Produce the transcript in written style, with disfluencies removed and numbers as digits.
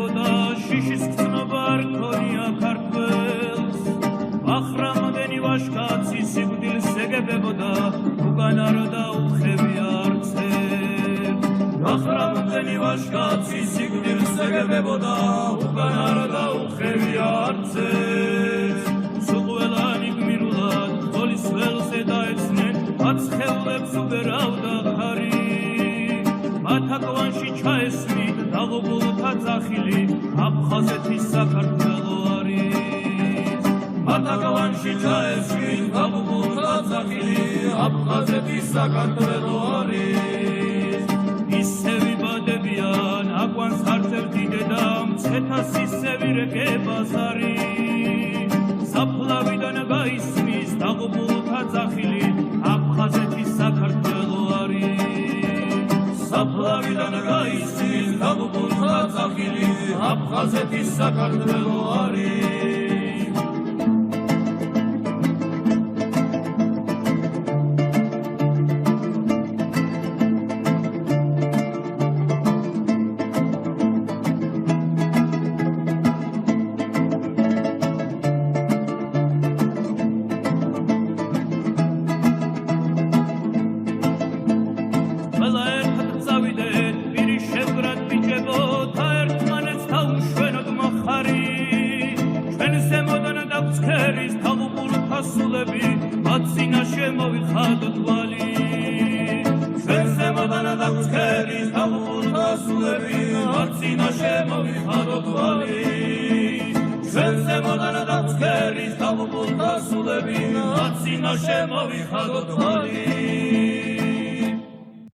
დებოდა შიშის გრძნობა არ ქონია ქართველს ახრამდენი ვაშკაცი სიკვდილს ეგებებოდა უკან არ დაუხევია არცერთ ახრამდენი ვაშკაცი სიკვდილს ეგებებოდა უკან არ დაუხევია არცერთ სუყველანი გმირულად თოლის ველზე დაეცნენ აცხეულებს უბერავდა ხარი მათაკვანში ჩაესმით დაღუპულთა ძახილი აფხაზეთის საქართველო არის მათაკვანში ჩაესმით დაღუპულთა ძახილი აფხაზეთის საქართველო არის ისევი ბადებიან აკვანს ხარცევ დიდედა მცეთას ისევი რეკებას არის საფლავიდან გაისმის დაღუპულთა ძახილი აფხაზეთის საქართველო არის საფლავიდან გაისმის დაღუპულთა ძახილი აფხაზეთის საქართველო არის შემოვიხადოთ ვალი